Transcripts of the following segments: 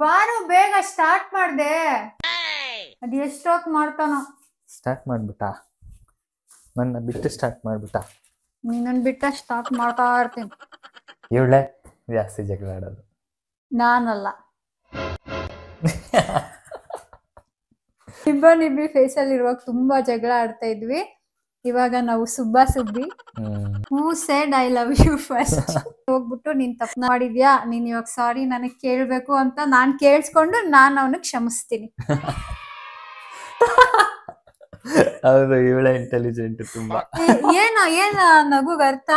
ಬಾರು ಬೇಗ ಸ್ಟಾರ್ಟ್ ಮಾಡ್ದೆ. ಅದ್ ಎಷ್ಟೊತ್ ಮಾಡ್ತಾನೋ. ಸ್ಟಾರ್ಟ್ ಮಾಡ್ಬಿಟ್ಟ, ನನ್ನ ಬಿಟ್ಟು ಸ್ಟಾರ್ಟ್ ಮಾಡ್ಬಿಟ್ಟ. ನಿನ್ನನ್ ಬಿಟ್ಟ ಸ್ಟಾರ್ಟ್ ಮಾಡ್ತಾ ಇರ್ತೀನಿ. ಇವಳೆ ಜಾಸ್ತಿ ಜಗಳ ಆಡೋದು. ನಾನಲ್ಲ. ನಿಬ್ಬಿ ಫೇಸಲ್ಲಿ ಇರುವಾಗ ತುಂಬಾ ಜಗಳ ಆಡ್ತಾ ಇದ್ವಿ. ಇವಾಗ ನಾವು Subba Subbi. Who said I love you first ಹೋಗ್ಬಿಟ್ಟು ನೀನ್ ತಪ್ಪು ಮಾಡಿದ್ಯಾ, ನೀನ್ ಇವಾಗ ಸಾರಿ ನನಗ್ ಕೇಳ್ಬೇಕು ಅಂತ ನಾನ್ ಕೇಳಿಸ್ಕೊಂಡು ನಾನ್ ಅವನಿಗೆ ಕ್ಷಮಿಸ್ತೀನಿ. ಹೌದು, ಇವಳೆ ಇಂಟೆಲಿಜೆಂಟ್ ತುಂಬಾ. ಏನ ನಗುಗ್ ಅರ್ಥ?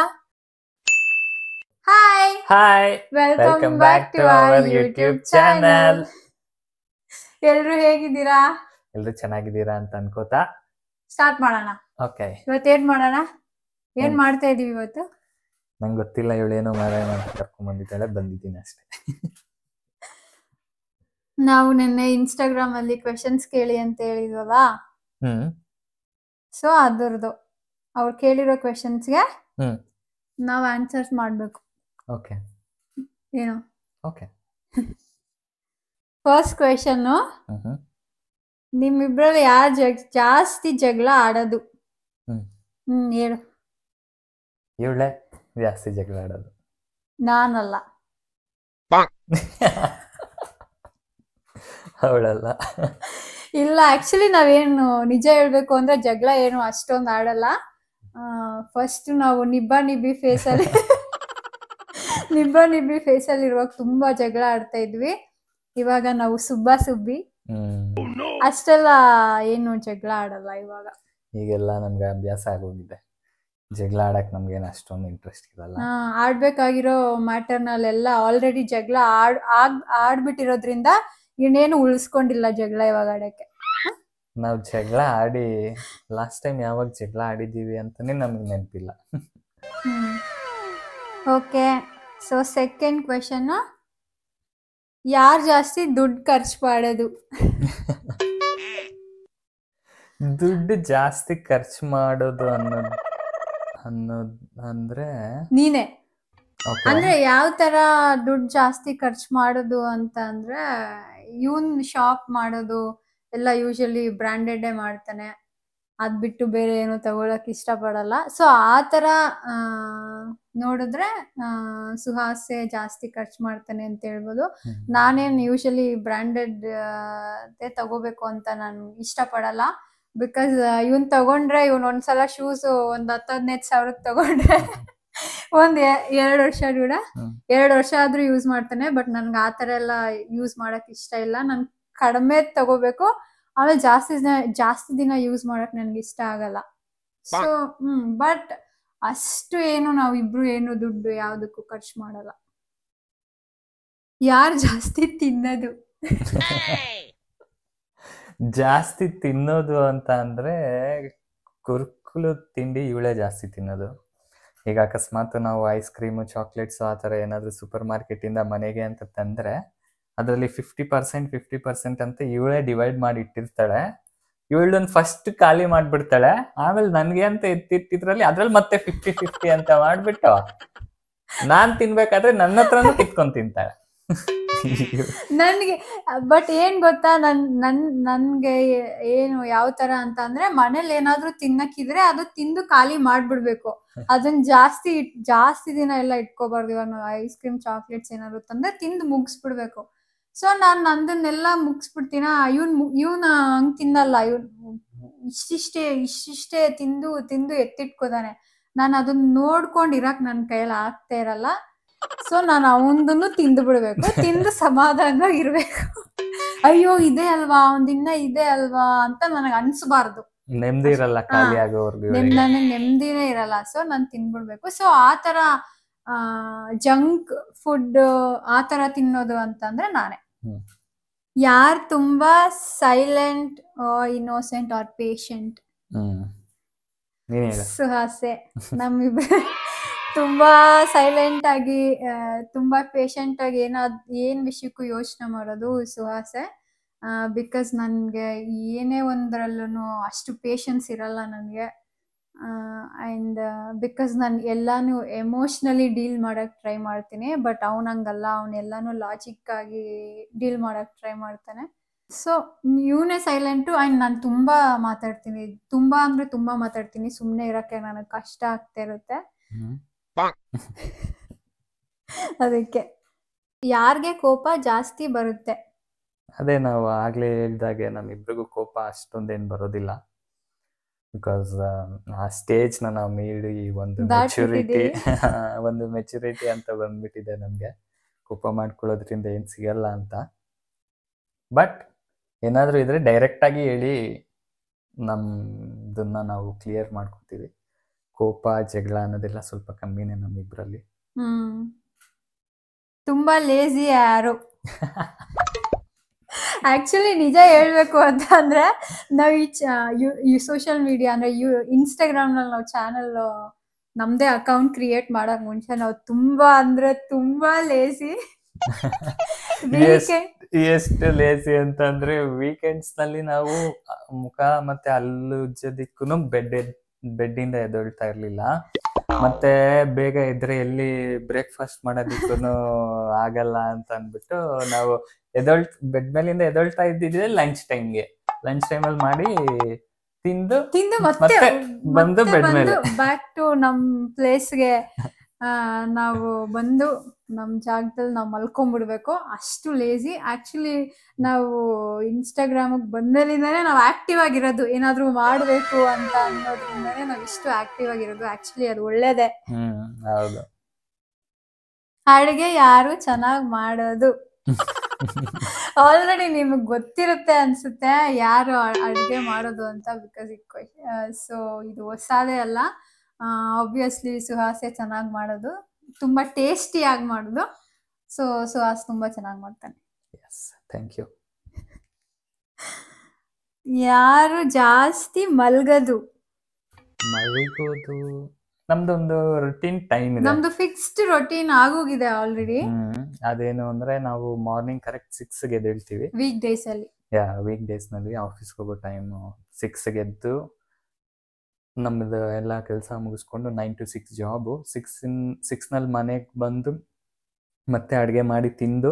Hi hi, welcome back to our YouTube channel. ಎಲ್ರು ಹೇಗಿದ್ದೀರಾ? ಎಲ್ರು ಚೆನ್ನಾಗಿದ್ದೀರಾ ಅಂತ ಅನ್ಕೋತಾ ಸ್ಟಾರ್ಟ್ ಮಾಡೋಣ. ಓಕೆ, ಇವತ್ತೇನ್ ಮಾಡೋಣ? ಏನ್ ಮಾಡ್ತಾ ಇದೀವಿ ಇವತ್ತು? ನಂಗೆ ಗೊತ್ತಿಲ್ಲ, ಇವಳೇನೋ ಮಾಡೋಣ ಅಂತ ಕರ್ಕೊಂಡ್ ಬಂದಿದ್ದಾಳೆ, ಬಂದಿದ್ದೀನಿ ಅಷ್ಟೇ. ನಾವು ನಿನ್ನೆ ಇನ್ಸ್ಟಾಗ್ರಾಮ್ ಅಲ್ಲಿ ಕ್ವೆಶನ್ಸ್ ಕೇಳಿ ಅಂತ ಹೇಳಿದ್ವಲ್ಲ, ಸೊ ಅದರದು ಅವ್ರು ಕೇಳಿರೋ ಕ್ವೆಶನ್ಸ್ಗೆ ನಾವು ಆನ್ಸರ್ಸ್ ಮಾಡ್ಬೇಕು. ಓಕೆ ಏನು? ಓಕೆ. ಫಸ್ಟ್ ಕ್ವೆಶನ್, ನಿಮ್ಮಿಬ್ರಲ್ಲಿ ಯಾರು ಜಾಸ್ತಿ ಜಗಳ ಆಡೋದು? ಹೇಳು. ಇವಳೆ ಜಾಸ್ತಿ ಜಗಳ ಆಡೋದು. ನಾನಲ್ಲ. ಅವಳಲ್ಲ. ಇಲ್ಲ, ಆಕ್ಚುಲಿ ನಾವೇನು ನಿಜ ಹೇಳ್ಬೇಕು ಅಂದ್ರೆ ಜಗಳ ಏನು ಅಷ್ಟೊಂದು ಆಡಲ್ಲ. ಫಸ್ಟ್ ನಾವು ನಿಬ್ಬಿ ಫೇಸಲ್ಲಿ ಇರುವಾಗ ತುಂಬಾ ಜಗಳ ಆಡ್ತಾ ಇದ್ವಿ. ಇವಾಗ ನಾವು ಸುಬ್ಬ ಸುಬ್ಬಿ, ಅಷ್ಟೆಲ್ಲ ಏನು ಜಗಳ ಆಡಲ್ಲ ಇವಾಗ. ಈಗೆಲ್ಲ ನಮ್ಗೆ ಅಭ್ಯಾಸ ಆಗೋಗಿದೆ, ಜಗಳ ಆಡಕ್ ನಮ್ಗೇನು ಅಷ್ಟೊಂದು ಇಂಟ್ರೆಸ್ಟ್ ಇರಲ್ಲ. ಆಡ್ಬೇಕಾಗಿರೋ ಮ್ಯಾಟರ್ನಲ್ಲೆಲ್ಲ ಆಲ್ರೆಡಿ ಜಗಳ ಆಡ್ಬಿಟ್ಟಿರೋದ್ರಿಂದ ಇನ್ನೇನು ಉಳಿಸ್ಕೊಂಡಿಲ್ಲ ಜಗಳ ಇವಾಗ ಆಡಕ್ಕೆ. ನಾವು ಜಗಳ ಆಡಿ ಲಾಸ್ಟ್ ಟೈಮ್ ಯಾವಾಗ ಜಗಳ ಆಡಿದೀವಿ ಅಂತಾನೆ ನಮ್ಗೆ ನೆನಪಿಲ್ಲ. ಓಕೆ, ಸೊ ಸೆಕೆಂಡ್ ಕ್ವೆಶನ್, ಯಾರು ಜಾಸ್ತಿ ದುಡ್ಡು ಖರ್ಚು ಮಾಡೋದು? ದುಡ್ಡು ಜಾಸ್ತಿ ಖರ್ಚು ಮಾಡೋದು ಅಂದ್ರೆ ನೀನೆ. ಅಂದ್ರೆ ಯಾವ ತರ ದುಡ್ಡು ಜಾಸ್ತಿ ಖರ್ಚು ಮಾಡೋದು ಅಂತ ಅಂದ್ರೆ, ಇವನ್ ಶಾಪ್ ಮಾಡೋದು ಎಲ್ಲ ಯೂಶಲಿ ಬ್ರಾಂಡೆಡ್ ಮಾಡ್ತಾನೆ, ಅದ್ ಬಿಟ್ಟು ಬೇರೆ ಏನು ತಗೊಳಕ್ ಇಷ್ಟ ಪಡಲ್ಲ. ಸೊ ಆ ತರ ನೋಡಿದ್ರೆ ಸುಹಾಸೆ ಜಾಸ್ತಿ ಖರ್ಚು ಮಾಡ್ತಾನೆ ಅಂತ ಹೇಳ್ಬೋದು. ನಾನೇನ್ ಯೂಶಲಿ ಬ್ರಾಂಡೆಡ್ ತಗೋಬೇಕು ಅಂತ ನಾನು ಇಷ್ಟ ಪಡಲ್ಲ. ಬಿಕಾಸ್ ಇವನ್ ತಗೊಂಡ್ರೆ ಒಂದ್ಸಲ ಶೂಸ್ ಒಂದ್ 10-15 ಸಾವಿರಕ್ಕೆ ತಗೊಂಡ್ರೆ ಒಂದ್ 2 ವರ್ಷ ಕೂಡ 2 ವರ್ಷ ಆದ್ರೂ ಯೂಸ್ ಮಾಡ್ತಾನೆ. ಬಟ್ ನನ್ಗೆ ಆತರ ಎಲ್ಲ ಯೂಸ್ ಮಾಡಕ್ ಇಷ್ಟ ಇಲ್ಲ. ನನ್ ಕಡಿಮೆ ತಗೋಬೇಕು, ಆಮೇಲೆ ಜಾಸ್ತಿ ದಿನ ಯೂಸ್ ಮಾಡಕ್ ನನ್ಗೆ ಇಷ್ಟ ಆಗಲ್ಲ. ಸೊ ಬಟ್ ಅಷ್ಟು ಏನು ನಾವಿಬ್ರು ಏನು ದುಡ್ಡು ಯಾವ್ದಕ್ಕೂ ಖರ್ಚು ಮಾಡಲ್ಲ. ಯಾರು ಜಾಸ್ತಿ ತಿನ್ನೋದು? ಜಾಸ್ತಿ ತಿನ್ನೋದು ಅಂತ ಅಂದ್ರೆ ಕುರ್ಕುಲು ತಿಂಡಿ ಇವಳೇ ಜಾಸ್ತಿ ತಿನ್ನೋದು. ಈಗ ಅಕಸ್ಮಾತ್ ನಾವು ಐಸ್ ಕ್ರೀಮು, ಚಾಕ್ಲೇಟ್ಸ್ ಆ ಥರ ಏನಾದರೂ ಸೂಪರ್ ಮಾರ್ಕೆಟಿಂದ ಮನೆಗೆ ಅಂತ ತಂದರೆ ಅದರಲ್ಲಿ 50% ಅಂತ ಇವಳೇ ಡಿವೈಡ್ ಮಾಡಿ ಇಟ್ಟಿರ್ತಾಳೆ. ಇವಳನ್ನ ಫಸ್ಟ್ ಖಾಲಿ ಮಾಡಿಬಿಡ್ತಾಳೆ, ಆಮೇಲೆ ನನಗೆ ಅಂತ ಎತ್ತಿಟ್ಟಿದ್ರಲ್ಲಿ ಅದ್ರಲ್ಲಿ ಮತ್ತೆ 50-50 ಅಂತ ಮಾಡಿಬಿಟ್ಟು ನಾನು ತಿನ್ಬೇಕಾದ್ರೆ ನನ್ನ ಹತ್ರನೂ ಕಿತ್ಕೊಂಡು ತಿಂತಾಳೆ. ನನ್ಗೆ ಬಟ್ ಏನ್ ಗೊತ್ತಾ, ನನ್ಗೆ ಏನು ಯಾವ ತರ ಅಂತ ಅಂದ್ರೆ, ಮನೇಲಿ ಏನಾದ್ರೂ ತಿನ್ನಕ್ಕಿದ್ರೆ ಅದು ತಿಂದು ಖಾಲಿ ಮಾಡ್ಬಿಡ್ಬೇಕು. ಅದನ್ನ ಜಾಸ್ತಿ ದಿನ ಎಲ್ಲ ಇಟ್ಕೋಬಾರ್ದು. ಇವಾಗ ಐಸ್ ಕ್ರೀಮ್, ಚಾಕ್ಲೇಟ್ಸ್ ಏನಾದ್ರು ತಂದ್ರೆ ತಿಂದು ಮುಗಿಸ್ಬಿಡ್ಬೇಕು. ಸೊ ನಾನ್ ನಂದನ್ನೆಲ್ಲ ಮುಗಿಸ್ಬಿಡ್ತೀನ. ಇವ್ನ ಹಂಗ್ ತಿನ್ನಲ್ಲ. ಇಷ್ಟಿಷ್ಟೇ ತಿಂದು ಎತ್ತಿಟ್ಕೋತಾನೆ. ನಾನು ಅದನ್ನ ನೋಡ್ಕೊಂಡ್ ಇರಕ್ ನನ್ ಕೈಯಲ್ಲಿ ಆಗ್ತಾ ಇರಲ್ಲ. ಸೊ ನಾನು ಅವನದನ್ನು ತಿಂದು ಬಿಡ್ಬೇಕು, ತಿಂದು ಸಮಾಧಾನ ಇರ್ಬೇಕು. ಅಯ್ಯೋ ಇದೆ ಅಲ್ವಾ, ಒಂದಿನ ಇದೆ ಅಲ್ವಾ ಅಂತ ನನಗೆ ಅನ್ಸ್ಬಾರ್ದು. ನೆಮ್ಮದಿ ಇರಲ್ಲ, ಖಾಲಿ ಆಗೋವರೆಗೂ ನನಗೆ ನೆಮ್ಮದಿನೇ ಇರಲ್ಲ. ಸೊ ನಾನು ತಿನ್ಬಿಡ್ಬೇಕು. ಸೊ ಆತರ ಜಂಕ್ ಫುಡ್ ಆತರ ತಿನ್ನೋದು ಅಂತಂದ್ರೆ ನಾನೇ. ಯಾರು ತುಂಬಾ ಸೈಲೆಂಟ್, ಇನ್ನೋಸೆಂಟ್ ಆರ್ ಪೇಷಂಟ್? ಸುಹಾಸೆ. ನಮ್ಮಿಬ್ರು ತುಂಬಾ ಸೈಲೆಂಟ್ ಆಗಿ, ತುಂಬಾ ಪೇಷಂಟ್ ಆಗಿ ಏನ್ ವಿಷಯಕ್ಕೂ ಯೋಚನೆ ಮಾಡೋದು ಸುಹಾಸೆ. ಬಿಕಾಸ್ ನನ್ಗೆ ಏನೇ ಒಂದ್ರಲ್ಲೂ ಅಷ್ಟು ಪೇಷನ್ಸ್ ಇರಲ್ಲ ನನ್ಗೆ. ಆ್ಯಂಡ್ ಬಿಕಾಸ್ ನಾನು ಎಲ್ಲಾನು ಎಮೋಷ್ನಲಿ ಡೀಲ್ ಮಾಡಕ್ಕೆ ಟ್ರೈ ಮಾಡ್ತೀನಿ, ಬಟ್ ಅವನಂಗಲ್ಲ, ಅವನೆಲ್ಲಾನು ಲಾಜಿಕ್ ಆಗಿ ಡೀಲ್ ಮಾಡಕ್ಕೆ ಟ್ರೈ ಮಾಡ್ತಾನೆ. ಸೊ ಇವನೇ ಸೈಲೆಂಟು. ಆ್ಯಂಡ್ ನಾನು ತುಂಬ ಮಾತಾಡ್ತೀನಿ, ತುಂಬ ಅಂದರೆ ತುಂಬ ಮಾತಾಡ್ತೀನಿ. ಸುಮ್ಮನೆ ಇರೋಕ್ಕೆ ನನಗೆ ಕಷ್ಟ ಆಗ್ತಾ ಇರುತ್ತೆ. ಅದಕ್ಕೆ ಯಾರಿಗೆ ಕೋಪ ಜಾಸ್ತಿ ಬರುತ್ತೆ? ಅದೇ ನಾವು ಆಗ್ಲೇ ಹೇಳಿದಾಗೆ ನಮ್ಮಿಬ್ರಿಗೂ ಕೋಪ ಅಷ್ಟೊಂದೇನು ಬರೋದಿಲ್ಲ. ಬಿಕಾಸ್ ಆ ಸ್ಟೇಜ್ನ ನಾವು ಮೀರಿ ಒಂದು ಮೆಚುರಿಟಿ ಒಂದು ಮೆಚುರಿಟಿ ಅಂತ ಬಂದ್ಬಿಟ್ಟಿದೆ ನಮಗೆ. ಕೋಪ ಮಾಡ್ಕೊಳ್ಳೋದ್ರಿಂದ ಏನು ಸಿಗಲ್ಲ ಅಂತ. ಬಟ್ ಏನಾದರೂ ಇದ್ರೆ ಡೈರೆಕ್ಟಾಗಿ ಹೇಳಿ ನಮ್ಮದನ್ನ ನಾವು ಕ್ಲಿಯರ್ ಮಾಡ್ಕೊತೀವಿ. ಕೋಪ ಜಗಳ ಅನ್ನೋದೆಲ್ಲ ಸ್ವಲ್ಪ ಕಮ್ಮಿನೇ ನಮ್ಮಿಬ್ರಲ್ಲಿ. ತುಂಬ ಲೇಜಿ ಯಾರು ಆಕ್ಚುಲಿ ನಿಜ ಹೇಳ್ಬೇಕು ಅಂತ ಅಂದ್ರೆ ನಾವು ಈ ಸೋಷಿಯಲ್ ಮೀಡಿಯಾ ಅಂದ್ರೆ ಇನ್ಸ್ಟಾಗ್ರಾಮ್ ನಲ್ಲಿ ನಾವು ಚಾನಲ್ ನಮ್ದೇ ಅಕೌಂಟ್ ಕ್ರಿಯೇಟ್ ಮಾಡಕ್ ಮುಂಚೆ ನಾವು ತುಂಬಾ ಅಂದ್ರೆ ತುಂಬಾ ಲೇಸಿ. ಎಷ್ಟು ಲೇಸಿ ಅಂತಂದ್ರೆ ವೀಕೆಂಡ್ಸ್ ನಲ್ಲಿ ನಾವು ಮುಖ ಮತ್ತೆ ಹಲ್ಲುಜ್ಜೋದಿಕ್ಕೂ ಬೆಡ್ಡಿಂದ ಎದ್ದೇಳ್ತಾ ಇರ್ಲಿಲ್ಲ. ಮತ್ತೆ ಬೇಗ ಇದ್ರೆ ಎಲ್ಲಿ ಬ್ರೇಕ್ಫಾಸ್ಟ್ ಮಾಡೋದಿಕ್ಕೂ ಆಗಲ್ಲ ಅಂತ ಅಂದ್ಬಿಟ್ಟು ನಾವು ಬೆಡ್ ಮೇಲಿಂದ ಎದ್ದೇಳ್ತಾ ಇದ್ದಿದ್ರೆ ಲಂಚ್ ಟೈಮಲ್ಲಿ ಮಾಡಿ ತಿಂದು ಮತ್ತೆ ಬಂದು ಬೆಡ್ ಮೇಲೆ ಬ್ಯಾಕ್ ಟು ನಮ್ ಪ್ಲೇಸ್ಗೆ ನಾವು ಬಂದು ನಮ್ ಜಾಗದಲ್ಲಿ ನಾವು ಮಲ್ಕೊಂಡ್ಬಿಡ್ಬೇಕು. ಅಷ್ಟು ಲೇಜಿ. ಆಕ್ಚುಲಿ ನಾವು ಇನ್ಸ್ಟಾಗ್ರಾಮ್ ಬಂದ್ಮೇಲಿಂದಾನೆ ನಾವು ಆಕ್ಟಿವ್ ಆಗಿರೋದು. ಏನಾದ್ರು ಮಾಡ್ಬೇಕು ಅಂತ ಅನ್ನೋದ್ರಿಂದಾನೆ ನಾವ್ ಇಷ್ಟು ಆಕ್ಟಿವ್ ಆಗಿರೋದು. ಆಕ್ಚುಲಿ ಅದು ಒಳ್ಳೇದೇ. ಹೌದು. ಅಡುಗೆ ಯಾರು ಚೆನ್ನಾಗ್ ಮಾಡೋದು? ಆಲ್ರೆಡಿ ನಿಮಗ್ ಗೊತ್ತಿರುತ್ತೆ ಅನ್ಸುತ್ತೆ ಯಾರು ಅಡುಗೆ ಮಾಡೋದು ಅಂತ. ಬಿಕಾಸ್ ಸೊ ಇದು ಹೊಸದೇ ಅಲ್ಲ. ಆಬ್ವಿಯಸ್ಲಿ ಸುಹಾಸೆ ಚೆನ್ನಾಗಿ ಮಾಡೋದು, ತುಂಬಾ ಟೇಸ್ಟಿಯಾಗಿ ಮಾಡೋದು. ಸೊ ಸುಹಾಸ್ ತುಂಬಾ ಚೆನ್ನಾಗಿ ಮಾಡ್ತಾನೆ. Thank you. ಯಾರು ಜಾಸ್ತಿ ಮಲ್ಗೋದು? ನಮ್ದೊಂದು ರೂಟೀನ್ ಟೈಮ್ ಇದೆ. ನಮ್ದು ಫಿಕ್ಸ್ಡ್ ರೂಟೀನ್ ಆಗೋಗಿದೆ ಆಲ್ರೆಡಿ. ಅದೇನು ಅಂದ್ರೆ ನಾವು ಮಾರ್ನಿಂಗ್ ಕರೆಕ್ಟ್ 6ಗೆ ಎದ್ದೇಳ್ತೀವಿ. ವೀಕ್ ಡೇಸ್ ಅಲ್ಲಿ ವೀಕ್ ಡೇಸ್ ನಲ್ಲಿ ಆಫೀಸ್ಗೆ ಹೋಗೋ ಟೈಮ್ 6ಗೆ ಎದ್ದು ನಮ್ದು ಎಲ್ಲ ಕೆಲಸ ಮುಗಿಸ್ಕೊಂಡು 9 to 6 ಜಾಬು. 6ನಲ್ಲಿ ಮನೆಗೆ ಬಂದು ಮತ್ತೆ ಅಡುಗೆ ಮಾಡಿ ತಿಂದು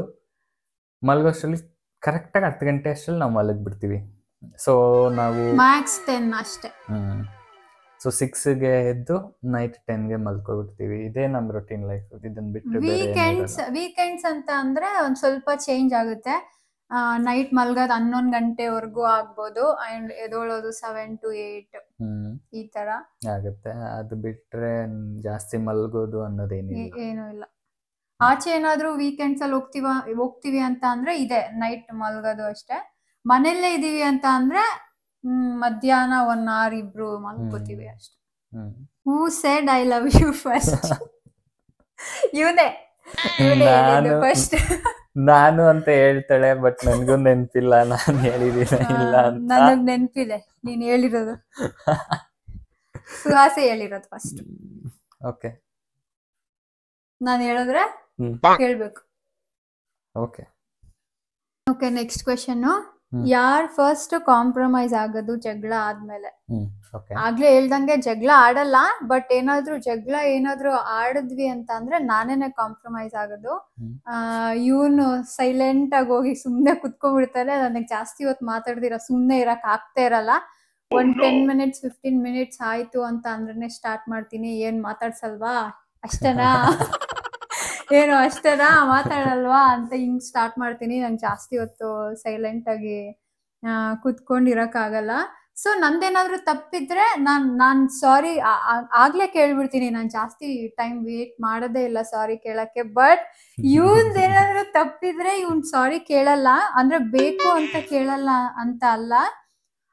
ಮಲಗೋಷ್ಟರಲ್ಲಿ ಕರೆಕ್ಟಾಗಿ 10 ಗಂಟೆ ಅಷ್ಟರಲ್ಲಿ ನಾವು ಮಲಗಿಬಿಡ್ತೀವಿ. ಸೊ ನಾವು ಮ್ಯಾಕ್ಸ್ 10 ಅಷ್ಟೇ. ಸೊ 6ಗೆ ಎದ್ದು ನೈಟ್ 10ಗೆ ಮಲ್ಕೊಬಿಡ್ತೀವಿ. ಇದೇ ನಮ್ಮ ರೂಟೀನ್ ಲೈಫ್. ಇದನ್ನ ಬಿಟ್ಟು ವೀಕೆಂಡ್ಸ್ ಅಂತ ಅಂದ್ರೆ ಒಂದ್ ಸ್ವಲ್ಪ ಚೇಂಜ್ ಆಗುತ್ತೆ. ನೈಟ್ ಮಲ್ಗೋದು 11 ಗಂಟೆವರೆಗೂ ಆಗ್ಬೋದು. ಅಂಡ್ ಎದೋಳೋದು 7 to 8 ಈ ತರ ಆಗುತ್ತೆ. ಅದು ಬಿಟ್ರೆ ಜಾಸ್ತಿ ಮಲ್ಗೋದು ಅನ್ನೋದೇನಿಲ್ಲ, ಏನೂ ಇಲ್ಲ. ಆಚೆ ಏನಾದ್ರೂ ವೀಕೆಂಡ್ಸ್ ಅಲ್ಲಿ ಹೋಗ್ತೀವಿ ಅಂತ ಅಂದ್ರೆ ಇದೆ ನೈಟ್ ಮಲ್ಗೋದು ಅಷ್ಟೇ. ಮನೆಯಲ್ಲೇ ಇದೀವಿ ಅಂತ ಅಂದ್ರೆ ಮಧ್ಯಾಹ್ನ 1 hour ಇಬ್ರು ಮಲ್ಕೋತೀವಿ ಅಷ್ಟೇ. Who said I love you first? ಇವನೇ ಫಸ್ಟ್. ನಾನು ಅಂತ ಹೇಳ್ತಾಳೆ, ಬಟ್ ನನ್ಗೂ ನೆನ್ಪಿಲ್ಲ ನಾನು ಹೇಳಿದೀನಿ ಇಲ್ಲ ಅಂತ. ನನಗ್ ನೆನ್ಪಿದೆ ನೀನ್ ಹೇಳಿರೋದು. ಸುಹಾಸೆ ಹೇಳಿರೋದು ಫಸ್ಟ್. ಓಕೆ, ನಾನು ಹೇಳಿದ್ರೆ ಕೇಳ್ಬೇಕು. ಓಕೆ. Next question. ಯಾರ್ ಫಸ್ಟ್ ಕಾಂಪ್ರಮೈಸ್ ಆಗೋದು ಜಗಳ ಆದ್ಮೇಲೆ? ಆಗ್ಲೇ ಹೇಳ್ದಂಗೆ ಜಗಳ ಆಡಲ್ಲ, ಬಟ್ ಏನಾದ್ರೂ ಆಡಿದ್ವಿ ಅಂತ ಅಂದ್ರೆ ನಾನೇನೆ ಕಾಂಪ್ರಮೈಸ್ ಆಗೋದು. ಇವನು ಸೈಲೆಂಟ್ ಆಗಿ ಹೋಗಿ ಸುಮ್ನೆ ಕುತ್ಕೊಂಡ್ಬಿಡ್ತಾರೆ. ನನಗೆ ಜಾಸ್ತಿ ಹೊತ್ತು ಮಾತಾಡ್ದಿರ ಸುಮ್ನೆ ಇರಕ್ ಆಗ್ತಾ ಇರಲ್ಲ. 10 minutes 15 minutes ಆಯ್ತು ಅಂತ ಅಂದ್ರೆ ಸ್ಟಾರ್ಟ್ ಮಾಡ್ತೀನಿ. ಏನ್ ಮಾತಾಡ್ಸಲ್ವಾ, ಅಷ್ಟೇನಾ ಏನು ಅಷ್ಟೇನಾ ಮಾತಾಡಲ್ವಾ ಅಂತ ಹಿಂಗ್ ಸ್ಟಾರ್ಟ್ ಮಾಡ್ತೀನಿ. ನಂಗೆ ಜಾಸ್ತಿ ಹೊತ್ತು ಸೈಲೆಂಟ್ ಆಗಿ ಕುತ್ಕೊಂಡಿರಕ್ಕಾಗಲ್ಲ. ಸೊ ನಂದೇನಾದ್ರೂ ತಪ್ಪಿದ್ರೆ ನಾನ್ ಸಾರಿ ಆಗ್ಲೇ ಕೇಳ್ಬಿಡ್ತೀನಿ. ನಾನು ಜಾಸ್ತಿ ಟೈಮ್ ವೇಟ್ ಮಾಡೋದೇ ಇಲ್ಲ ಸಾರಿ ಕೇಳಕ್ಕೆ. ಬಟ್ ಇವ್ನ್ದೇನಾದ್ರೂ ತಪ್ಪಿದ್ರೆ ಇವ್ನ್ ಸಾರಿ ಕೇಳಲ್ಲ. ಅಂದ್ರೆ ಬೇಕು ಅಂತ ಕೇಳಲ್ಲ ಅಂತ ಅಲ್ಲ,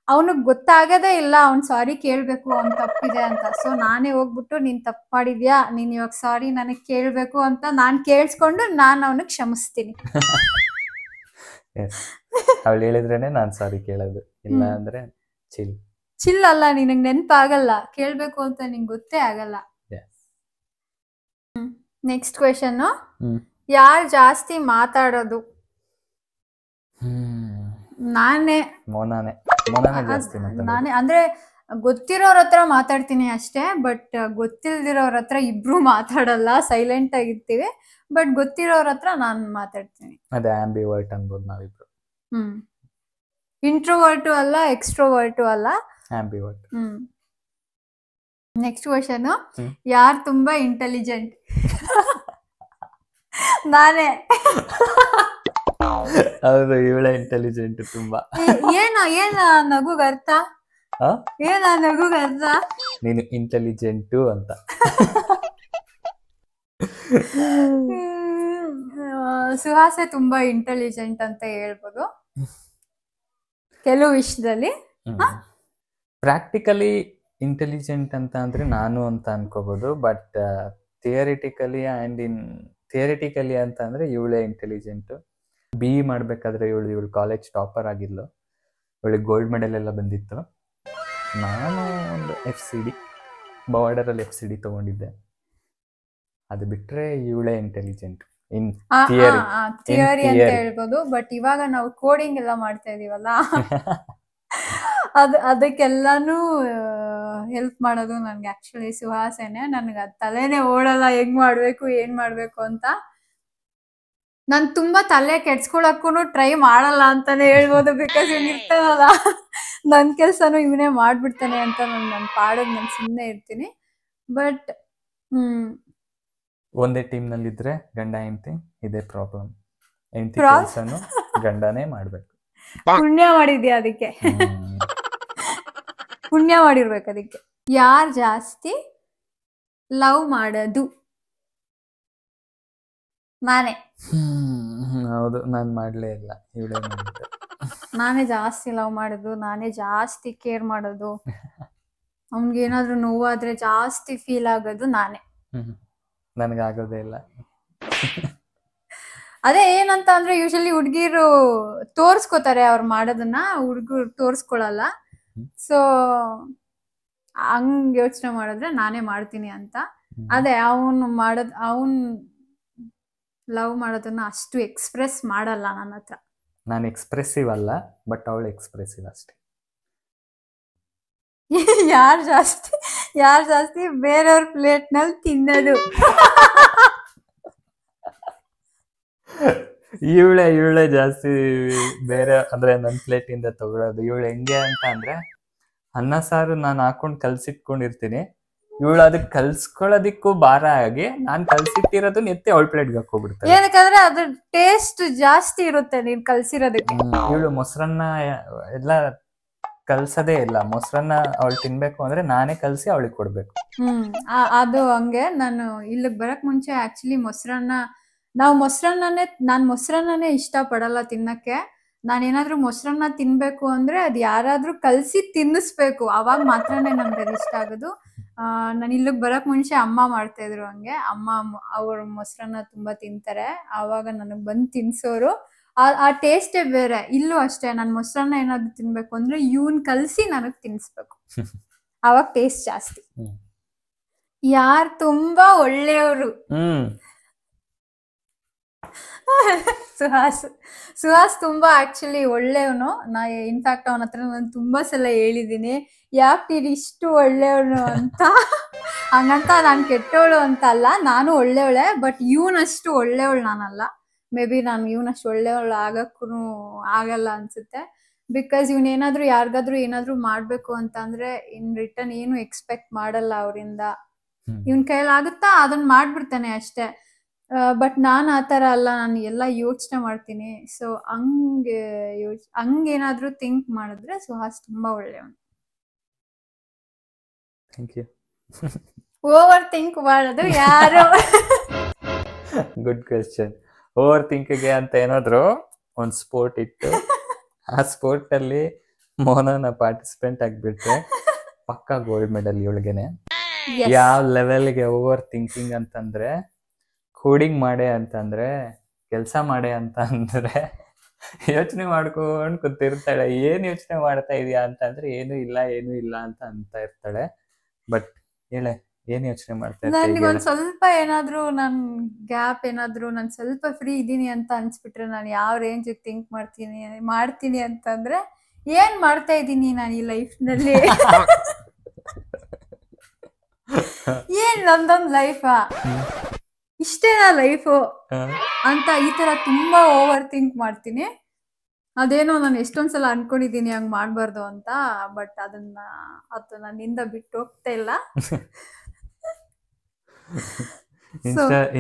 ಅವನಿಗೆ ಗೊತ್ತಾಗದೇ ಇಲ್ಲ ಅವ್ನ್ ಸಾರಿ ಕೇಳ್ಬೇಕು ಅವ್ನ್ ತಪ್ಪಿದೆ ಅಂತ. ಸೊ ನಾನೇ ಹೋಗ್ಬಿಟ್ಟು ನೀನ್ ತಪ್ಪು ಮಾಡಿದ್ಯಾ, ನೀನ್ ಇವಾಗ ಸಾರಿ ನನಗ್ ಕೇಳ್ಬೇಕು ಅಂತ ನಾನ್ ಕೇಳಿಸ್ಕೊಂಡು ನಾನು ಅವನಿಗೆ ಕ್ಷಮಿಸ್ತೀನಿ. ಅವಳು ಹೇಳಿದ್ರೇನೆ ನಾನ್ ಸಾರಿ ಕೇಳೋದು, ಇಲ್ಲ ಅಂದ್ರೆ ಚಿಲ್ ಅಲ್ಲ. ನಿನಗ್ ನೆನ್ಪಾಗಲ್ಲ, ಕೇಳ್ಬೇಕು ಅಂತ ನಿಂಗೆ ಗೊತ್ತೇ ಆಗಲ್ಲ. Next question. ಯಾರು ಜಾಸ್ತಿ ಮಾತಾಡೋದು? ನಾನೇ. ನಾನೇ ಅಂದ್ರೆ ಗೊತ್ತಿರೋರ ಹತ್ರ ಮಾತಾಡ್ತೀನಿ ಅಷ್ಟೇ, ಬಟ್ ಗೊತ್ತಿಲ್ದಿರೋರ ಹತ್ರ ಇಬ್ರು ಮಾತಾಡಲ್ಲ, ಸೈಲೆಂಟ್ ಆಗಿರ್ತೀವಿ. ಬಟ್ ಗೊತ್ತಿರೋರ ಹತ್ರ ನಾನು ಮಾತಾಡ್ತೀನಿ. ಅದೇ ಆಂಬಿವರ್ಟ್ ಅನ್ಬೋದು ನಾವಿಬ್ರು. ಇಂಟ್ರೋವರ್ಟು ಅಲ್ಲ, ಎಕ್ಸ್ಟ್ರೋವರ್ಟು ಅಲ್ಲ, ಆಂಬಿವರ್ಟ್. ನೆಕ್ಸ್ಟ್ ಕ್ವಶನ್, ಯಾರು ತುಂಬಾ ಇಂಟೆಲಿಜೆಂಟ್? ನಾನೇ. ಹೌದು, ಇವಳೆ ಇಂಟೆಲಿಜೆಂಟ್ ತುಂಬಾ. ಏನ ನಗುಗ್ ಅರ್ಥ? ಏನ ನಗುಗ್ ಅರ್ಥ? ನೀನು ಇಂಟೆಲಿಜೆಂಟು ಅಂತ. ಸುಹಾಸೆ ತುಂಬಾ ಇಂಟೆಲಿಜೆಂಟ್ ಅಂತ ಹೇಳ್ಬೋದು ಕೆಲವು ವಿಷಯದಲ್ಲಿ. ಪ್ರಾಕ್ಟಿಕಲಿ ಇಂಟೆಲಿಜೆಂಟ್ ಅಂತ ಅಂದ್ರೆ ನಾನು ಅಂತ ಅನ್ಕೋಬಹುದು, ಬಟ್ ಥಿಯರಿಟಿಕಲಿ ಅಂತ ಅಂದ್ರೆ ಇವಳೇ ಇಂಟೆಲಿಜೆಂಟ್. BE ಮಾಡ್ಬೇಕಾದ್ರೆ ಇವಳು ಕಾಲೇಜ್ ಟಾಪರ್ ಆಗಿದ್ಲು, ಇವಳಿಗೆ ಗೋಲ್ಡ್ ಮೆಡಲ್ ಎಲ್ಲ ಬಂದಿತ್ತು. ನಾನು ಒಂದು FCD ಬಾರ್ಡರಲ್ಲಿ FCD ತಗೊಂಡಿದ್ದೆ. ಅದು ಬಿಟ್ರೆ ಇವಳೇ ಇಂಟೆಲಿಜೆಂಟ್ ಇನ್ ಥಿಯರಿ ಅಂತ ಹೇಳ್ಬೋದು. ಬಟ್ ಇವಾಗ ನಾವು ಕೋಡಿಂಗ್ ಎಲ್ಲ ಮಾಡ್ತಾ ಇದೀವಲ್ಲ, ಅದಕ್ಕೆಲ್ಲಾನು ಹೆಲ್ಪ್ ಮಾಡೋದು ನನ್ಗೆ ಆಕ್ಚುಲಿ ಸುಹಾಸನೆ. ನನ್ಗೆ ಅದು ತಲೆನೇ ಓಡಲ್ಲ ಹೆಂಗ್ ಮಾಡ್ಬೇಕು ಏನ್ ಮಾಡ್ಬೇಕು ಅಂತ. ನಾನ್ ತುಂಬಾ ತಲೆ ಕೆಡ್ಸ್ಕೊಳಕ್ಕೂ ಟ್ರೈ ಮಾಡಲ್ಲ ಅಂತಾನೆ ಹೇಳ್ಬೋದು. ಬಿಕಾಸ್ ಇವ್ನು ಇರ್ತಾನಲ್ಲ, ನನ್ ಕೆಲ್ಸನು ಇವನೇ ಮಾಡ್ಬಿಡ್ತಾನೆ ಅಂತ ನನ್ ಪಾಡೋದ್ ನಾನು ಸುಮ್ಮನೆ ಇರ್ತೀನಿ. ಬಟ್ ಒಂದೇ ಟೀಮ್ ನಲ್ಲಿ ಇದ್ರೆ ಗಂಡ ಹೆಂಡತಿ ಇದೇ ಪ್ರಾಬ್ಲಮ್. ಹೆಂಡತಿ ಕೆಲಸನು ಗಂಡನೇ ಮಾಡ್ಬೇಕು. ಪುಣ್ಯ ಮಾಡಿದ್ಯಾ ಅದಕ್ಕೆ, ಪುಣ್ಯ ಮಾಡಿರ್ಬೇಕು ಅದಕ್ಕೆ. ಯಾರ್ ಜಾಸ್ತಿ ಲವ್ ಮಾಡೋದು? ನಾನೇ. ಹೌದು, ನಾನ್ ಮಾಡ್ಲೇ ಇಲ್ಲ, ಇವಳೇ ಮಾಡಿದ್ದೆ. ನಾನೇ ಜಾಸ್ತಿ ಲವ್ ಮಾಡೋದು, ನಾನೇ ಜಾಸ್ತಿ ಕೇರ್ ಮಾಡೋದು. ಅವ್ನಿಗೇನಾದ್ರೂ ನೋವಾದ್ರೆ ಜಾಸ್ತಿ ಫೀಲ್ ಆಗೋದು ನಾನೇ. ನನಗಾಗೋದೇ ಇಲ್ಲ. ಅದೇ ಏನಂತ ಅಂದ್ರೆ ಯೂಶಲಿ ಹುಡ್ಗಿರು ತೋರ್ಸ್ಕೊತಾರೆ ಅವ್ರು ಮಾಡೋದನ್ನ, ಹುಡ್ಗರು ತೋರ್ಸ್ಕೊಳಲ್ಲ. ಸೊ ಹಂಗ್ ಯೋಚನೆ ಮಾಡಿದ್ರೆ ನಾನೇ ಮಾಡ್ತೀನಿ ಅಂತ. ಅದೇ ಅವನ್ ಲವ್ ಮಾಡೋದನ್ನ ಅಷ್ಟು ಎಕ್ಸ್ಪ್ರೆಸ್ ಮಾಡಲ್ಲ ನನ್ನ ಹತ್ರ. ನಾನು ಎಕ್ಸ್ಪ್ರೆಸಿವ್ ಅಲ್ಲ, ಬಟ್ ಅವಳು ಎಕ್ಸ್ಪ್ರೆಸಿವ್ ಅಷ್ಟೇ. ಯಾರ್ ಜಾಸ್ತಿ ಬೇರೆಯವ್ರ ಪ್ಲೇಟ್ ನಲ್ಲಿ ತಿನ್ನೋದು? ಇವಳೆ ಜಾಸ್ತಿ ಬೇರೆ ಅಂದ್ರೆ ನನ್ನ ಪ್ಲೇಟ್ ಇಂದ ತಗೊಳ್ಳೋದು. ಇವಳು ಹೆಂಗೆ ಅಂತ ಅಂದ್ರೆ, ಅನ್ನ ಸಾರು ನಾನು ಹಾಕೊಂಡ್ ಕಲ್ಸಿಟ್ಕೊಂಡಿರ್ತೀನಿ, ಇವಳು ಅದಕ್ಕೆ ಕಲ್ಸ್ಕೊಳ್ಳೋದಿಕ್ಕೂ ಭಾರ ಆಗಿ ನಾನ್ ಕಲ್ಸಿಟ್ಟಿರೋದನ್ನ ಎತ್ತಿ ಅವಳ ಪ್ಲೇಟ್ಗೆ ಹಾಕೋಬಿಡ್ತಾರೆ. ಏನಕ್ಕಂದ್ರೆ ಅದ್ರ ಟೇಸ್ಟ್ ಜಾಸ್ತಿ ಇರುತ್ತೆ ನೀನ್ ಕಲ್ಸಿರೋದಕ್ಕೆ. ಇವಳು ಮೊಸರನ್ನ ಎಲ್ಲ ಕಲ್ಸದೇ ಇಲ್ಲ. ಮೊಸರನ್ನ ಅವಳು ತಿನ್ಬೇಕು ಅಂದ್ರೆ ನಾನೇ ಕಲ್ಸಿ ಅವಳಿಗೆ ಕೊಡ್ಬೇಕು. ಅದು ಹಂಗೆ. ನಾನು ಇಲ್ಲಿಗೆ ಬರಕ್ ಮುಂಚೆ ಆಕ್ಚುಲಿ ನಾನ್ ಮೊಸರನ್ನೇ ಇಷ್ಟ ಪಡಲ್ಲ ತಿನ್ನಕ್ಕೆ. ನಾನೇನಾದ್ರೂ ಮೊಸರನ್ನ ತಿನ್ಬೇಕು ಅಂದ್ರೆ ಅದ್ ಯಾರಾದ್ರೂ ಕಲ್ಸಿ ತಿನ್ನಿಸ್ಬೇಕು, ಅವಾಗ ಮಾತ್ರನೇ ನನ್ಗೆ ಅದು ಇಷ್ಟ ಆಗೋದು. ನಾನು ಇಲ್ಲಿಗೆ ಬರಕ್ ಮುಂಚೆ ಅಮ್ಮ ಮಾಡ್ತಾ ಇದ್ರು ಹಂಗೆ. ಅಮ್ಮ ಅವ್ರು ಮೊಸರನ್ನ ತುಂಬಾ ತಿಂತಾರೆ, ಆವಾಗ ನನಗ್ ಬಂದ್ ತಿನ್ಸೋರು. ಆ ಟೇಸ್ಟೇ ಬೇರೆ. ಇಲ್ಲೂ ಅಷ್ಟೇ, ನಾನ್ ಮೊಸರನ್ನ ಏನಾದ್ರು ತಿನ್ಬೇಕು ಅಂದ್ರೆ ಇವನ್ ಕಲ್ಸಿ ನನಗ್ ತಿನ್ಸ್ಬೇಕು, ಅವಾಗ ಟೇಸ್ಟ್ ಜಾಸ್ತಿ. ಯಾರ್ ತುಂಬಾ ಒಳ್ಳೆಯವರು? ಸುಹಾಸ್ ತುಂಬಾ ಆಕ್ಚುಲಿ ಒಳ್ಳೆಯವನು. ಇನ್ಫ್ಯಾಕ್ಟ್ ಅವನ ಹತ್ರ ನಾನು ತುಂಬಾ ಸಲ ಹೇಳಿದೀನಿ, ಯಾಕೆ ನೀನ್ ಇಷ್ಟು ಒಳ್ಳೆಯವನು ಅಂತ. ಹಂಗಂತ ನಾನ್ ಕೆಟ್ಟವಳು ಅಂತ ಅಲ್ಲ, ನಾನು ಒಳ್ಳೆಯವಳೆ. ಬಟ್ ಇವನಷ್ಟು ಒಳ್ಳೆಯವಳು ನಾನಲ್ಲ. ಮೇ ಬಿ ನಾನು ಇವನಷ್ಟು ಒಳ್ಳೆಯವಳು ಆಗಕ್ಕೂ ಆಗಲ್ಲ ಅನ್ಸುತ್ತೆ. ಬಿಕಾಸ್ ಇವನೇನಾದ್ರೂ ಯಾರಿಗಾದ್ರೂ ಏನಾದ್ರೂ ಮಾಡ್ಬೇಕು ಅಂತ ಅಂದ್ರೆ ಇನ್ ರಿಟರ್ನ್ ಏನು ಎಕ್ಸ್ಪೆಕ್ಟ್ ಮಾಡಲ್ಲ ಅವರಿಂದ. ಇವನ್ ಕೈಲಾಗುತ್ತಾ ಅದನ್ನ ಮಾಡ್ಬಿಡ್ತಾನೆ ಅಷ್ಟೇ. ಬಟ್ ನಾನ್ ಆತರ ಅಲ್ಲ, ನಾನು ಎಲ್ಲ ಯೋಚನೆ ಮಾಡ್ತೀನಿ. ಸೊ ಹಂಗೇನಾದ್ರೂ ಥಿಂಕ್ ಮಾಡಿದ್ರೆ ಸುಹಾಸ್ ತುಂಬಾ ಒಳ್ಳೆಯವನು. ಓವರ್ ಥಿಂಕ್ ಮಾಡೋದು ಯಾರು? Good question. ಓವರ್ ಥಿಂಕ್ಗೆ ಅಂತ ಏನಾದ್ರು ಒಂದ್ ಸ್ಪೋರ್ಟ್ ಇಟ್ಟು ಆ ಸ್ಪೋರ್ಟ್ ಅಲ್ಲಿ ಮೋಹನ ಪಾರ್ಟಿಸಿಪೆಂಟ್ ಆಗಿಬಿಟ್ರೆ ಪಕ್ಕಾ ಗೋಲ್ಡ್ ಮೆಡಲ್ ಇವಳಿಗೆನೆ. ಯಾವ ಲೆವೆಲ್ಗೆ ಓವರ್ ಥಿಂಕಿಂಗ್ ಅಂತಂದ್ರೆ, ಕೋಡಿಂಗ್ ಮಾಡೆ ಅಂತಂದ್ರೆ, ಕೆಲಸ ಮಾಡೆ ಅಂತ ಅಂದ್ರೆ ಯೋಚನೆ ಮಾಡ್ಕೊಂಡ್ ಕೂತಿರ್ತಾಳೆ. ಏನ್ ಯೋಚನೆ ಮಾಡ್ತಾ ಇದೀಯಾ ಅಂತಂದ್ರೆ ಏನೂ ಇಲ್ಲ ಅಂತ ಇರ್ತಾಳೆ. ಬಟ್ ಹೇಳೆ, ಏನ್ ಯೋಚನೆ ಮಾಡ್ತಾ ಇರ್ತೀಯ? ನನ್ಗೊಂದ್ ಸ್ವಲ್ಪ ಏನಾದ್ರು ನನ್ ಗ್ಯಾಪ್ ಏನಾದ್ರು ನಾನ್ ಸ್ವಲ್ಪ ಫ್ರೀ ಇದೀನಿ ಅಂತ ಅನ್ಸ್ಬಿಟ್ರೆ ನಾನು ಯಾವ ರೇಂಜ್ ಥಿಂಕ್ ಮಾಡ್ತೀನಿ ಅಂತಂದ್ರೆ, ಏನ್ ಮಾಡ್ತಾ ಇದೀನಿ ನಾನು ಈ ಲೈಫ್ ನಲ್ಲಿ ಏನ್ ನಮ್ದೊಂದ್ ಲೈಫಾ, ಇಷ್ಟೇನಾ ಲೈಫು ಅಂತ ಈ ತರ ತುಂಬಾ ಓವರ್ ಥಿಂಕ್ ಮಾಡ್ತೀನಿ. ಅದೇನೋ ನಾನು ಎಷ್ಟೊಂದ್ಸಲ ಅನ್ಕೊಂಡಿದೀನಿ ಹಂಗ್ ಮಾಡ್ಬಾರ್ದು ಅಂತ, ಬಟ್ ಅದು ನನ್ನಿಂದ ಬಿಟ್ಟು ಹೋಗ್ತಾ ಇಲ್ಲ.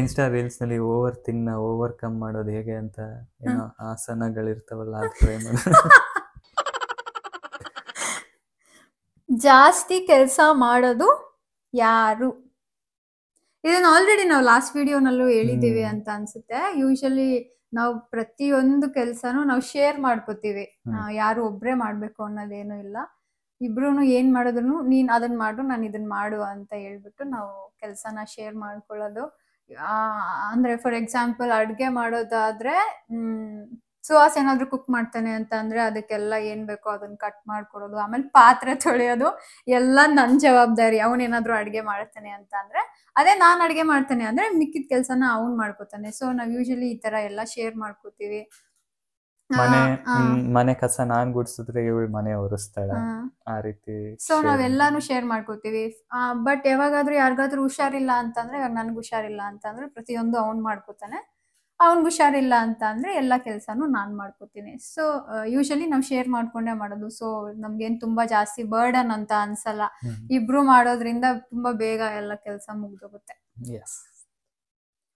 ಇನ್ಸ್ಟಾ ರೀಲ್ಸ್ ನಲ್ಲಿ ಓವರ್ಕಮ್ ಮಾಡೋದು ಹೇಗೆ ಅಂತ ಏನೋ ಆಸನಗಳಿರ್ತಾವಲ್ಲ, ಅದು ಟ್ರೈ ಮಾಡೋದು. ಜಾಸ್ತಿ ಕೆಲಸ ಮಾಡೋದು ಯಾರು? ಇದನ್ನ ಆಲ್ರೆಡಿ ನಾವು ಲಾಸ್ಟ್ ವಿಡಿಯೋನಲ್ಲೂ ಹೇಳಿದ್ದೀವಿ ಅಂತ ಅನ್ಸುತ್ತೆ. ಯೂಶಲಿ ನಾವು ಪ್ರತಿಯೊಂದು ಕೆಲಸನೂ ನಾವು ಶೇರ್ ಮಾಡ್ಕೋತೀವಿ. ಯಾರು ಒಬ್ರೇ ಮಾಡ್ಬೇಕು ಅನ್ನೋದೇನು ಇಲ್ಲ. ಇಬ್ರು ಏನ್ ಮಾಡಿದ್ರು ನೀನ್ ಅದನ್ನ ಮಾಡು, ನಾನು ಇದನ್ನ ಮಾಡು ಅಂತ ಹೇಳ್ಬಿಟ್ಟು ನಾವು ಕೆಲಸನ ಶೇರ್ ಮಾಡ್ಕೊಳ್ಳೋದು. ಅಂದ್ರೆ ಫಾರ್ ಎಕ್ಸಾಂಪಲ್ ಅಡ್ಗೆ ಮಾಡೋದಾದ್ರೆ ಸುಹಾಸ್ ಏನಾದ್ರು ಕುಕ್ ಮಾಡ್ತಾನೆ ಅಂತ ಅಂದ್ರೆ ಅದಕ್ಕೆಲ್ಲ ಏನ್ ಬೇಕೋ ಅದನ್ನ ಕಟ್ ಮಾಡ್ಕೊಡೋದು. ಆಮೇಲೆ ಪಾತ್ರೆ ತೊಳೆಯೋದು ಎಲ್ಲ ನನ್ ಜವಾಬ್ದಾರಿ. ಅವನೇನಾದ್ರು ಅಡ್ಗೆ ಮಾಡ್ತಾನೆ ಅಂತ ಅಂದ್ರೆ, ಅದೇ ನಾನ್ ಅಡ್ಗೆ ಮಾಡ್ತಾನೆ ಅಂದ್ರೆ ಮಿಕ್ಕಿದ ಕೆಲ್ಸನ ಅವ್ನ್ ಮಾಡ್ಕೋತಾನೆ. ಸೊ ನಾವ್ ಯೂಶಲಿ ಈ ತರ ಎಲ್ಲ ಶೇರ್ ಮಾಡ್ಕೋತೀವಿ. ಮನೆ ಕಸ ನಾನ್ ಗುಡ್ಸಿದ್ರೆ ಇವಳು ಮನೆ ಒರೆಸ್ತಾಳೆ, ಆ ರೀತಿ. ಸೊ ನಾವೆಲ್ಲಾನು ಶೇರ್ ಮಾಡ್ಕೋತೀವಿ. ಬಟ್ ಯಾವಾಗಾದ್ರೂ ಯಾರಿಗಾದ್ರೂ ಹುಷಾರಿಲ್ಲ ಅಂತಂದ್ರೆ, ಇವಾಗ ನನ್ಗೆ ಹುಷಾರಿಲ್ಲ ಅಂತಂದ್ರೆ ಪ್ರತಿಯೊಂದು ಅವ್ನ್ ಮಾಡ್ಕೋತಾನೆ. ಅವ್ನ್ಗೆ ಹುಷಾರಿಲ್ಲ ಅಂತ ಅಂದ್ರೆ ಎಲ್ಲಾ ಕೆಲ್ಸಾನು ನಾನ್ ಮಾಡ್ಕೋತೀನಿ. ಸೊ ಯೂಶಲಿ ನಾವ್ ಶೇರ್ ಮಾಡ್ಕೊಂಡೇ ಮಾಡೋದು. ಸೊ ನಮ್ಗೇನ್ ತುಂಬಾ ಜಾಸ್ತಿ ಬರ್ಡನ್ ಅಂತ ಅನ್ಸಲ್ಲ. ಇಬ್ರು ಮಾಡೋದ್ರಿಂದ ತುಂಬಾ ಬೇಗ ಎಲ್ಲ ಕೆಲ್ಸ ಮುಗ್ದೋಗುತ್ತೆ.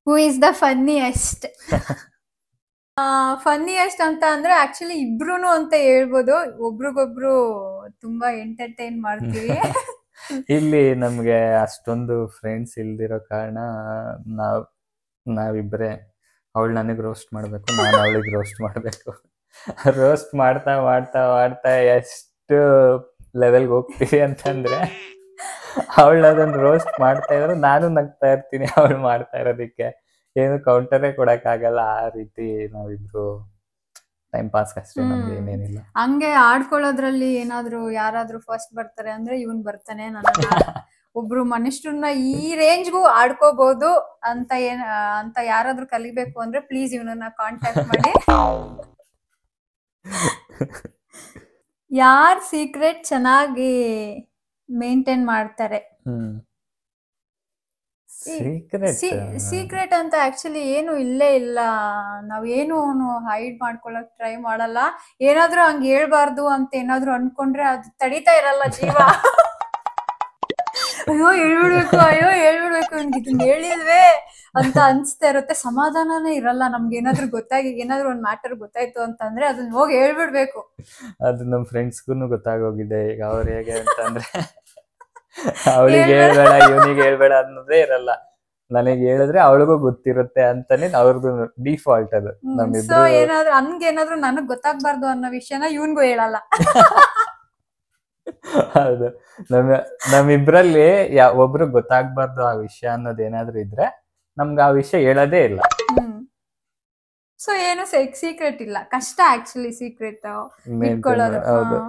Who is the funniest? Funniest ಅಂತ ಅಂದ್ರೆ ಆಕ್ಚುಲಿ ಇಬ್ರುನು ಅಂತ ಹೇಳ್ಬೋದು. ಒಬ್ರಿಗೊಬ್ರು ತುಂಬಾ ಎಂಟರ್ಟೈನ್ ಮಾಡ್ತೀವಿ. ಇಲ್ಲಿ ನಮ್ಗೆ ಅಷ್ಟೊಂದು ಫ್ರೆಂಡ್ಸ್ ಇಲ್ದಿರೋ ಕಾರಣ ನಾವಿಬ್ರೆ, ಅವಳು ನನಗೆ ರೋಸ್ಟ್ ಮಾಡ್ಬೇಕು, ನಾನು ಅವಳಿಗೆ ರೋಸ್ಟ್ ಮಾಡ್ಬೇಕು. ರೋಸ್ಟ್ ಮಾಡ್ತಾ ಮಾಡ್ತಾ ಮಾಡ್ತಾ ಎಷ್ಟು ಲೆವೆಲ್ಗೆ ಹೋಗ್ತೀವಿ ಅಂತಂದ್ರೆ, ಅವಳು ಅದನ್ನ ರೋಸ್ಟ್ ಮಾಡ್ತಾ ಇದ್ರು ನಾನು ನಗ್ತಾ ಇರ್ತೀನಿ ಅವಳು ಮಾಡ್ತಾ ಇರೋದಕ್ಕೆ. ಏನು ಕೌಂಟರೇ ಕೊಡಕ್ಕಾಗಲ್ಲ. ಆ ರೀತಿ ನಾವಿಬ್ರು ಟೈಮ್ ಪಾಸ್ ಅಷ್ಟೇ, ನಮ್ಗೆ ಏನೇನಿಲ್ಲ. ಹಂಗೆ ಆಡ್ಕೊಳ್ಳೋದ್ರಲ್ಲಿ ಏನಾದ್ರು ಯಾರಾದ್ರೂ ಫಸ್ಟ್ ಬರ್ತಾರೆ ಅಂದ್ರೆ ಇವನ್ ಬರ್ತಾನೆ, ನನ್ನ ಒಬ್ರು ಮನುಷ್ಯರನ್ನ ಈ ರೇಂಜ್ಗೂ ಆಡ್ಕೋಬಹುದು ಅಂತ ಯಾರಾದ್ರೂ ಕಲಿಬೇಕು ಅಂದ್ರೆ ಪ್ಲೀಸ್ ಇವನನ್ನ ಕಾಂಟ್ಯಾಕ್ಟ್ ಮಾಡಿ. ಯಾರ್ ಸೀಕ್ರೆಟ್ ಚೆನ್ನಾಗಿ ಮೇಂಟೈನ್ ಮಾಡ್ತಾರೆ? ಸೀಕ್ರೆಟ್ ಅಂತ ಆಕ್ಚುಲಿ ಏನು ಇಲ್ಲೇ ಇಲ್ಲ. ನಾವೇನು ಹೈಡ್ ಮಾಡ್ಕೊಳಕ್ ಟ್ರೈ ಮಾಡಲ್ಲ. ಏನಾದ್ರೂ ಹಂಗ ಹೇಳ್ಬಾರ್ದು ಅಂತ ಏನಾದ್ರು ಅನ್ಕೊಂಡ್ರೆ ಅದು ತಡೀತಾ ಇರಲ್ಲ ಜೀವ. ಅಯ್ಯೋ ಹೇಳ್ಬಿಡ್ಬೇಕು ಇದನ್ನ ಹೇಳಿಲ್ವೇ ಅಂತ ಅನ್ಸ್ತಾ ಇರುತ್ತೆ. ಸಮಾಧಾನನೇ ಇರಲ್ಲ ನಮ್ಗೆ. ಏನಾದ್ರು ಏನಾದ್ರು ಒಂದ್ ಮ್ಯಾಟರ್ ಗೊತ್ತಾಯ್ತು ಅಂತಂದ್ರೆ ಅದನ್ನ ಹೋಗಿ ಹೇಳ್ಬಿಡ್ಬೇಕು. ಅದು ನಮ್ ಫ್ರೆಂಡ್ಸ್ಗೂ ಗೊತ್ತಾಗೋಗಿದೆ. ಈಗ ಅವ್ರು ಹೇಗೆ ಅಂತಂದ್ರೆ, ಅವಳಿಗೆ ಹೇಳ್ಬೇಡ ಇವನಿಗೆ ಹೇಳ್ಬೇಡ ಅನ್ನೋದೇ ಇರಲ್ಲ. ನನಗೆ ಹೇಳಿದ್ರೆ ಅವಳಿಗೂ ಗೊತ್ತಿರುತ್ತೆ ಅಂತಾನೆ ಅವ್ರಿಗೂ ಡಿಫಾಲ್ಟ್ ಅದು. ಸೊ ಏನಾದ್ರು ಹಂಗೇನಾದ್ರು ನನಗ್ ಗೊತ್ತಾಗ್ಬಾರ್ದು ಅನ್ನೋ ವಿಷಯನ ಇವನ್ಗೂ ಹೇಳಲ್ಲ. ಹೌದು, ನಮ್ಮಿಬ್ರಲ್ಲಿ ಒಬ್ರು ಗೊತ್ತಾಗ್ಬಾರ್ದು ಆ ವಿಷಯ ಅನ್ನೋದು ಏನಾದ್ರು ಇದ್ರೆ ನಮ್ಗೆ ಆ ವಿಷಯ ಹೇಳೋದೇ ಇಲ್ಲ. ಸೊ ಏನು ಸೀಕ್ರೆಟ್ ಇಲ್ಲ. ಕಷ್ಟ ಆಕ್ಚುಲಿ ಸೀಕ್ರೆಟ್ ಇಟ್ಕೊಳ್ಳೋದು.